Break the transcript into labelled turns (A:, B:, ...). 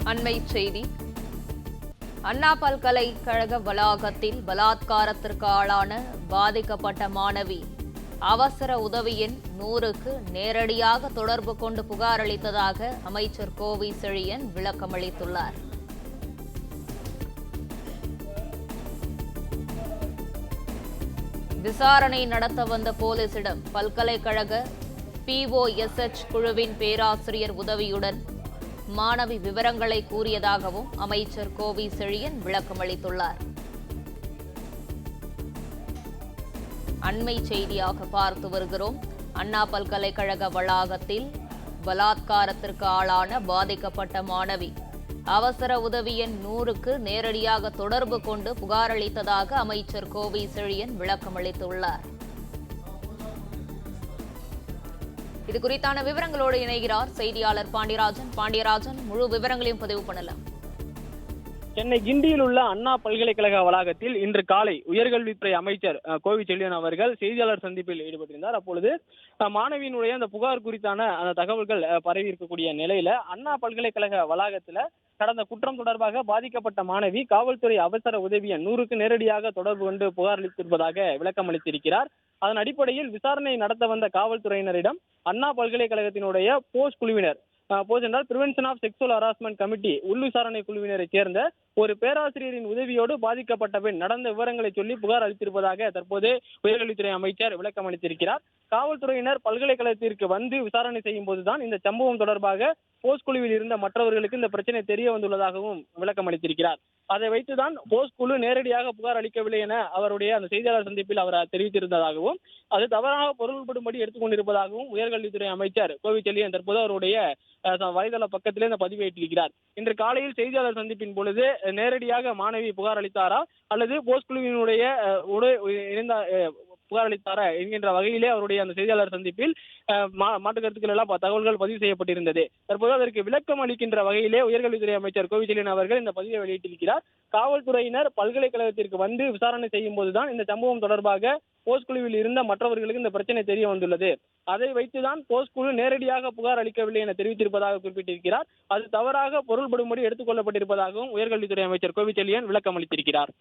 A: அண்மை செய்தி. அண்ணா பல்கலைக்கழக வளாகத்தில் பலாத்காரத்திற்கு ஆளான பாதிக்கப்பட்ட மாணவி அவசர உதவி எண் 100க்கு நேரடியாக தொடர்பு கொண்டு புகார் அளித்ததாக அமைச்சர் கோவி செழியன் விளக்கமளித்துள்ளார். விசாரணை நடத்த வந்த போலீசிடம் பல்கலைக்கழக POSH குழுவின் பேராசிரியர் உதவியுடன் மாணவி விவரங்களை கூறியதாகவும் அமைச்சர் கோவி செழியன் விளக்கமளித்துள்ளார். அண்மை செய்தியாக பார்த்து வருகிறோம். அண்ணா பல்கலைக்கழக வளாகத்தில் பலாத்காரத்திற்கு ஆளான பாதிக்கப்பட்ட மாணவி அவசர உதவி எண் 100க்கு நேரடியாக தொடர்பு கொண்டு புகார் அளித்ததாக அமைச்சர் கோவி செழியன் விளக்கமளித்துள்ளார். இது குறித்தான விவரங்களோடு இணைகிறார் செய்தியாளர் பாண்டியராஜன். முழு விவரங்களையும் பதிவு பண்ணலாம்.
B: சென்னை கிண்டியில் உள்ள அண்ணா பல்கலைக்கழக வளாகத்தில் இன்று காலை உயர்கல்வித்துறை அமைச்சர் கோவி செழியன் அவர்கள் செய்தியாளர் சந்திப்பில் ஈடுபட்டிருந்தார். அப்பொழுது மாணவியினுடைய அந்த புகார் குறித்தான அந்த தகவல்கள் பரவி இருக்கக்கூடிய நிலையில அண்ணா பல்கலைக்கழக வளாகத்துல கடந்த குற்றம் தொடர்பாக பாதிக்கப்பட்ட மாணவி காவல்துறை அவசர உதவி எண் 100க்கு நேரடியாக தொடர்பு கொண்டு புகார் அளித்திருப்பதாக விளக்கம் அளித்திருக்கிறார். அதன் அடிப்படையில் விசாரணை நடத்த வந்த காவல்துறையினரிடம் அண்ணா பல்கலைக்கழகத்தினுடைய போஸ்ட் குழுவினர் என்றால் prevention of sexual harassment committee உள் விசாரணை குழுவினரை சேர்ந்த ஒரு பேராசிரியரின் உதவியோடு பாதிக்கப்பட்ட பெண் நடந்த விவரங்களை சொல்லி புகார் அளித்திருப்பதாக தற்போது உயர்கல்வித்துறை அமைச்சர் விளக்கம் அளித்திருக்கிறார். காவல்துறையினர் பல்கலைக்கழகத்திற்கு வந்து விசாரணை செய்யும் போதுதான் இந்த சம்பவம் தொடர்பாக போஸ்ட் குழுவில் இருந்த மற்றவர்களுக்கு இந்த பிரச்சனை தெரிய வந்துள்ளதாகவும் விளக்கம் அளித்திருக்கிறார். அதை வைத்துதான் போஸ்ட் குழு நேரடியாக புகார் அளிக்கவில்லை என அவருடைய அந்த செய்தியாளர் சந்திப்பில் அவர் தெரிவித்திருந்ததாகவும் அது தவறாக பொருள்படும்படி எடுத்துக்கொண்டிருப்பதாகவும் உயர்கல்வித்துறை அமைச்சர் கோவி செழியன் தற்போது அவருடைய வலைதள பக்கத்திலே இந்த பதிவேற்றிருக்கிறார். இன்று காலையில் செய்தியாளர் சந்திப்பின் பொழுது நேரடியாக மாணவி புகார் அளித்தாரா அல்லது போஸ்ட் குழுவினுடைய புகார் அளித்தாரா என்கின்ற வகையிலே அவருடைய அந்த செய்தியாளர் சந்திப்பில் மாற்று கருத்துக்கள் எல்லாம் தகவல்கள் பதிவு செய்யப்பட்டிருந்தது. தற்போது அதற்கு விளக்கம் அளிக்கின்ற வகையிலே உயர்கல்வித்துறை அமைச்சர் கோவி செழியன் அவர்கள் இந்த பதிவை வெளியிட்டிருக்கிறார். காவல்துறையினர் பல்கலைக்கழகத்திற்கு வந்து விசாரணை செய்யும் போதுதான் இந்த சம்பவம் தொடர்பாக போஸ்ட் குழுவில் இருந்த மற்றவர்களுக்கு இந்த பிரச்சனை தெரிய வந்துள்ளது. அதை வைத்துதான் போஸ்ட் குழு நேரடியாக புகார் அளிக்கவில்லை என தெரிவித்திருப்பதாக குறிப்பிட்டிருக்கிறார். அது தவறாக பொருள்படும்படி எடுத்துக் கொள்ளப்பட்டிருப்பதாகவும் உயர்கல்வித்துறை அமைச்சர் கோவி செழியன் விளக்கம் அளித்திருக்கிறார்.